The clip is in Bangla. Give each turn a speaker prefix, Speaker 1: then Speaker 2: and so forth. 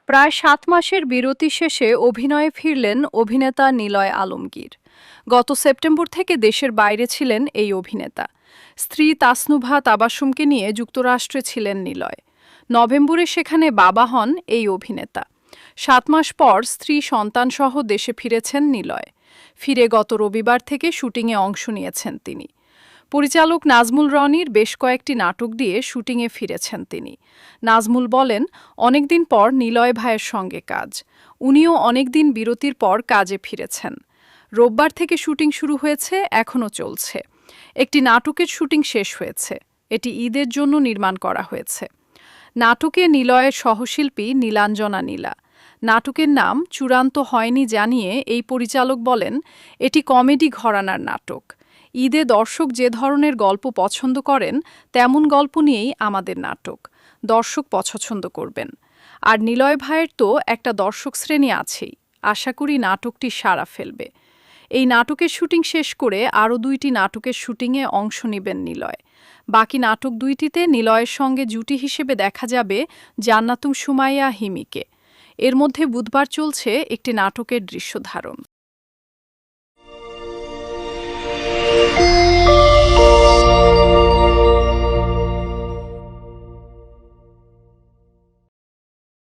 Speaker 1: প্রায় ৭ মাসের বিরতি শেষে অভিনয়ে ফিরলেন অভিনেতা নিলয় আলমগীর। গত সেপ্টেম্বর থেকে দেশের বাইরে ছিলেন এই অভিনেতা। স্ত্রী তাসনুভা তাবাসসুমকে নিয়ে যুক্তরাষ্ট্রে ছিলেন নিলয়। নভেম্বরে সেখানে বাবা হন এই অভিনেতা। ৭ মাস পর স্ত্রী সন্তানসহ দেশে ফিরেছেন নিলয়। ফিরে গত রবিবার থেকে শুটিংয়ে অংশ নিয়েছেন তিনি। পরিচালক নাজমুল রনির বেশ কয়েকটি নাটক দিয়ে শুটিংয়ে ফিরেছেন তিনি। নাজমুল বলেন, অনেকদিন পর নিলয় ভাইয়ের সঙ্গে কাজ। উনিও অনেকদিন বিরতির পর কাজে ফিরেছেন। রোববার থেকে শুটিং শুরু হয়েছে, এখনও চলছে। একটি নাটকের শুটিং শেষ হয়েছে। এটি ঈদের জন্য নির্মাণ করা হয়েছে। নাটকে নিলয়ের সহশিল্পী নীলাঞ্জনা নীলা। নাটকের নাম চূড়ান্ত হয়নি জানিয়ে এই পরিচালক বলেন, এটি কমেডি ঘরানার নাটক। ঈদে দর্শক যে ধরনের গল্প পছন্দ করেন তেমন গল্প নিয়েই আমাদের নাটক। দর্শক পছন্দ করবেন। আর নিলয় ভাইয়ের তো একটা দর্শক শ্রেণী আছেই। আশা করি নাটকটি সাড়া ফেলবে। এই নাটকের শুটিং শেষ করে আরও ২টি নাটকের শুটিংয়ে অংশ নেবেন নিলয়। বাকি নাটক ২টিতে নিলয়ের সঙ্গে জুটি হিসেবে দেখা যাবে জান্নাতুম সুমাইয়া হিমিকে। এর মধ্যে বুধবার চলছে একটি নাটকের দৃশ্যধারণ।